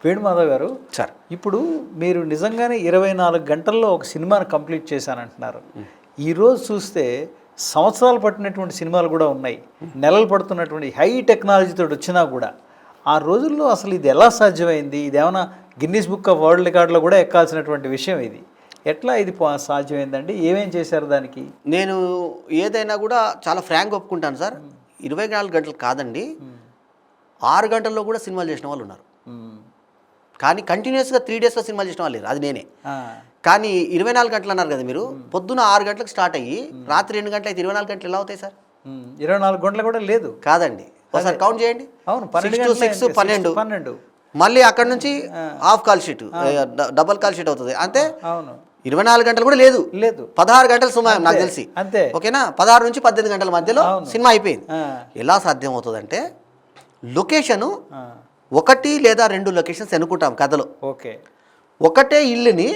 వేణుమాధవ్ గారు, సార్ ఇప్పుడు మీరు నిజంగానే 24 గంటల్లో ఒక సినిమాను కంప్లీట్ చేశానంటున్నారు. ఈరోజు చూస్తే సంవత్సరాలు పట్టినటువంటి సినిమాలు కూడా ఉన్నాయి, నెలలు పడుతున్నటువంటి హై టెక్నాలజీతో వచ్చినా కూడా. ఆ రోజుల్లో అసలు ఇది ఎలా సాధ్యమైంది? ఇది ఏమైనా గిన్నీస్ బుక్ ఆఫ్ వరల్డ్ రికార్డులో కూడా ఎక్కాల్సినటువంటి విషయం ఇది. ఎట్లా ఇది సాధ్యమైందండి? ఏమేం చేశారు దానికి? నేను ఏదైనా కూడా చాలా ఫ్రాంక్ ఒప్పుకుంటాను సార్. 24 గంటలు కాదండి, 6 గంటల్లో కూడా సినిమాలు చేసిన వాళ్ళు ఉన్నారు. కానీ కంటిన్యూస్గా 3 డేస్లో సినిమాలు చేసిన వాళ్ళు లేరు, అది నేనే. కానీ 24 గంటలు అన్నారు కదా మీరు, పొద్దున 6 గంటలకు స్టార్ట్ అయ్యి రాత్రి 2 గంటలు అయితే 24 గంటలు ఎలా అవుతాయి సార్? 24 గంటలు కూడా లేదు కాదండి. ఒకసారి కౌంట్ చేయండి. అవును, 12 మళ్ళీ అక్కడ నుంచి half call sheet, double call sheet అవుతుంది అంతే. అవును, 24 గంటలు కూడా లేదు, 16 గంటలు సమయం నాకు తెలిసి. అంతే, ఓకేనా? 16 నుంచి 18 గంటల మధ్యలో సినిమా అయిపోయింది. ఎలా సాధ్యం అవుతుందంటే, లొకేషను 1 లేదా 2 లొకేషన్స్ ఎన్నుకుంటాం కథలో. ఓకే, ఒకటే ఇల్లుని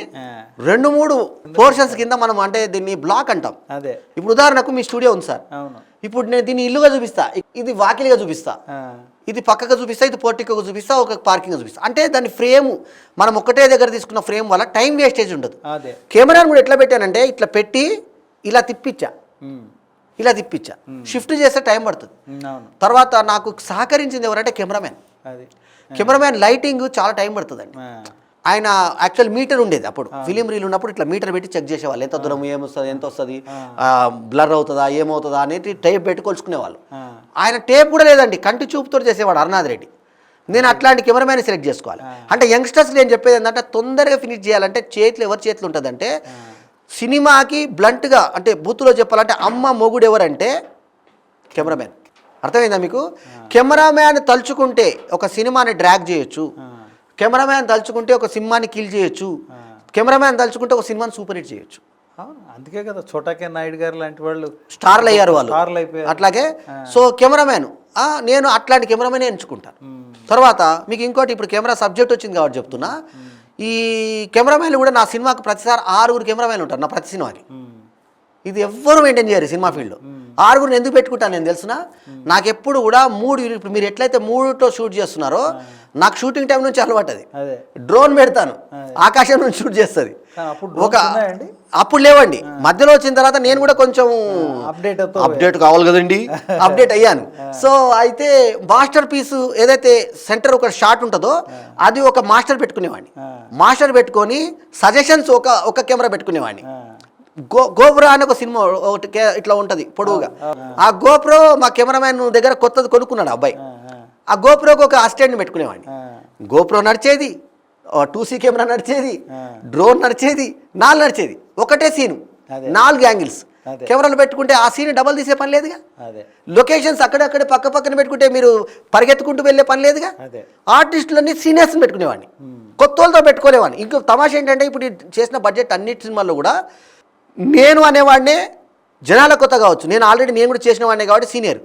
2-3 పోర్షన్స్ కింద మనం, అంటే దీన్ని బ్లాక్ అంటాం. అదే, ఇప్పుడు ఉదాహరణకు మీ స్టూడియో ఉంది సార్. అవును, ఇప్పుడు నేను దీన్ని ఇల్లుగా చూపిస్తా, ఇది వాకిలిగా చూపిస్తా, ఇది పక్కగా చూపిస్తా, ఇది పోర్టికోగా చూపిస్తా, ఒక పార్కింగ్ చూపిస్తా. అంటే దాని ఫ్రేమ్ మనం ఒకటే దగ్గర తీసుకున్న ఫ్రేమ్ వల్ల టైం వేస్టేజ్ ఉండదు. కెమెరాను కూడా ఎట్లా పెట్టానంటే, ఇట్లా పెట్టి ఇలా తిప్పించా, షిఫ్ట్ చేస్తే టైం పడుతుంది. తర్వాత నాకు సహకరించింది ఎవరంటే కెమెరామ్యాన్. లైటింగ్ చాలా టైం పడుతుందండి. ఆయన యాక్చువల్ మీటర్ ఉండేది అప్పుడు, ఫిలిం రీల్ ఉన్నప్పుడు ఇట్లా మీటర్ పెట్టి చెక్ చేసేవాళ్ళు, ఎంత దూరం ఏమొస్తుంది, ఎంత వస్తుంది, బ్లర్ అవుతుందా, ఏమవుతుందా అనేది టేప్ పెట్టి కొలుచుకునేవాళ్ళు. ఆయన టేప్ కూడా లేదండి, కంటి చూపుతో చేసేవాడు అరుణాథ్ రెడ్డి. నేను అట్లాంటి కెమెరామ్యాన్ సెలెక్ట్ చేసుకోవాలి. అంటే యంగ్స్టర్స్ నేను చెప్పేది ఏంటంటే, తొందరగా ఫినిష్ చేయాలంటే ఎవరి చేతులు ఉంటుందంటే, సినిమాకి బ్లంట్గా, అంటే బూత్లో చెప్పాలంటే అమ్మ మొగుడు ఎవరంటే కెమెరామ్యాన్. అర్థమైందా మీకు? కెమెరామ్యాన్ తలుచుకుంటే ఒక సినిమాని డ్రాగ్ చేయొచ్చు, కెమెరామ్యాన్ తలుచుకుంటే ఒక సినిమాని కిల్ చేయొచ్చు, కెమెరామ్యాన్ తలుచుకుంటే ఒక సినిమాని సూపర్ హిట్ చేయొచ్చు. అందుకే కదా చోటాకే నాయుడు గారు లాంటి వాళ్ళు స్టార్లు అయ్యారు వాళ్ళు. అట్లాగే సో కెమెరామ్యాన్, నేను అట్లాంటి కెమెరామ్యాన్ ఎంచుకుంటాను. తర్వాత మీకు ఇంకోటి, ఇప్పుడు కెమెరా సబ్జెక్ట్ వచ్చింది కాబట్టి చెప్తున్నా, ఈ కెమెరామ్యాన్లు కూడా నా సినిమాకి ప్రతిసారి 6 కెమెరామ్యాన్లు ఉంటారు నా ప్రతి సినిమాకి. ఇది ఎవ్వరు మెయింటైన్ చేయరు సినిమా ఫీల్డ్లో. 6 ఎందుకు పెట్టుకుంటాను నేను తెలుసునా? నాకు ఎప్పుడు కూడా 3, ఇప్పుడు మీరు ఎట్లయితే 3తో షూట్ చేస్తున్నారో, నాకు షూటింగ్ టైం నుంచి అలవాటు. అది డ్రోన్ పెడతాను, ఆకాశం నుంచి షూట్ చేస్తుంది. అప్పుడు లేవండి, మధ్యలో వచ్చిన తర్వాత నేను కూడా కొంచెం అప్డేట్ కావాలి కదండి, అప్డేట్ అయ్యాను. సో అయితే మాస్టర్ పీస్ ఏదైతే సెంటర్ ఒక షాట్ ఉంటుందో, అది ఒక మాస్టర్ పెట్టుకునేవాడిని. మాస్టర్ పెట్టుకొని సజెషన్స్ ఒక కెమెరా పెట్టుకునేవాడిని. గోప్రో అని ఒక సినిమా ఇట్లా ఉంటుంది పొడవుగా. ఆ గోప్రో మా కెమెరామ్యాన్ దగ్గర కొత్తది కొనుక్కున్నాడు అబ్బాయి. ఆ గోప్రోకి ఒక అసిస్టెంట్ని పెట్టుకునేవాడిని. గోప్రో నడిచేది, 2C కెమెరా నడిచేది, డ్రోన్ నడిచేది, 4 నడిచేది. ఒకటే సీను, 4 యాంగిల్స్ కెమెరాలు పెట్టుకుంటే ఆ సీన్ డబల్ తీసే పని లేదుగా. లొకేషన్స్ అక్కడక్కడే పక్కన పెట్టుకుంటే మీరు పరిగెత్తుకుంటూ వెళ్ళే పని లేదుగా. ఆర్టిస్టులన్నీ సీనియర్స్ని పెట్టుకునేవాడిని, కొత్త వాళ్ళతో పెట్టుకునేవాడిని. ఇంకో తమాషా ఏంటంటే, ఇప్పుడు చేసిన బడ్జెట్ అన్నిటి సినిమాల్లో కూడా నేను అనేవాడినే, జనాల కొత్త కావచ్చు, నేను కూడా చేసిన వాడినే కాబట్టి సీనియర్.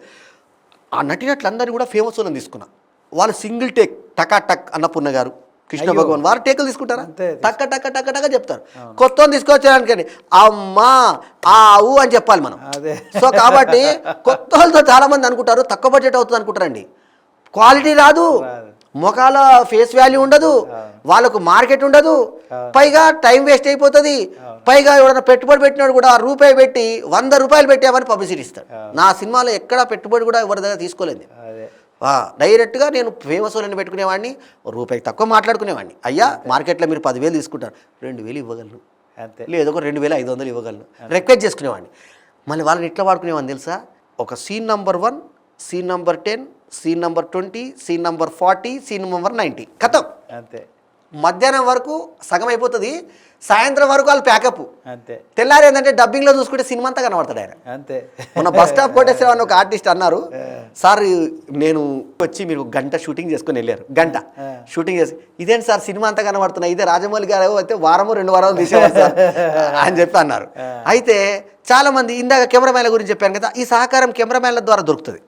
ఆ నటినట్లందరినీ కూడా ఫేమస్ వాళ్ళని తీసుకున్నా. వాళ్ళు సింగిల్ టేక్ టకా టక్, అన్నపూర్ణ గారు, కృష్ణ భగవాన్, వారు టేకులు తీసుకుంటారా, టక్క టక్క టక్క టక్క చెప్తారు. కొత్త తీసుకొచ్చారనుకోండి, అమ్మా ఆవు అని చెప్పాలి మనం. సో కాబట్టి కొత్త వాళ్ళతో చాలా మంది అనుకుంటారు తక్కువ బడ్జెట్ అవుతుంది అనుకుంటారండి. క్వాలిటీ రాదు, ముఖాల ఫేస్ వాల్యూ ఉండదు, వాళ్ళకు మార్కెట్ ఉండదు, పైగా టైం వేస్ట్ అయిపోతుంది. పైగా ఎవరైనా పెట్టుబడి పెట్టినాడు కూడా రూపాయి పెట్టి 100 రూపాయలు పెట్టామని పబ్లిసిటీ ఇస్తాడు. నా సినిమాలో ఎక్కడ పెట్టుబడి కూడా ఎవరి దగ్గర తీసుకోలేదు. డైరెక్ట్గా నేను ఫేమస్ వాళ్ళని పెట్టుకునేవాడిని, రూపాయి తక్కువ మాట్లాడుకునేవాడిని. అయ్యా మార్కెట్లో మీరు 10,000 తీసుకుంటారు, 2,000 ఇవ్వగలను, లేదు ఒక 2,500 ఇవ్వగలను, రిక్వెస్ట్ చేసుకునేవాడిని. మళ్ళీ వాళ్ళని ఇట్లా వాడుకునేవాడిని తెలుసా? ఒక scene number 1, scene number 10, scene number 20, scene number 40, scene number 90 కథం. అంతే, మధ్యాహ్నం వరకు సగం అయిపోతుంది, సాయంత్రం వరకు వాళ్ళు ప్యాకప్. అంతే, తెల్లారి ఏంటంటే డబ్బింగ్లో చూసుకుంటే సినిమా అంతా కనబడతాడు ఆయన. అంతే, మన బస్ స్టాప్ కోటేశ్వర ఒక ఆర్టిస్ట్ అన్నారు, సార్ నేను వచ్చి మీరు గంట షూటింగ్ చేసుకుని వెళ్ళారు, గంట షూటింగ్ చేసి, ఇదేంటి సార్ సినిమా అంతా కనబడుతున్నాయి, ఇదే రాజమౌళి గారు అయితే 1-2 వారాలు తీసేవారు సార్ అని చెప్పి అన్నారు. అయితే చాలామంది ఇందాక కెమెరామ్యాన్ల గురించి చెప్పాను కదా, ఈ సహకారం కెమెరామ్యాన్ల ద్వారా దొరుకుతుంది.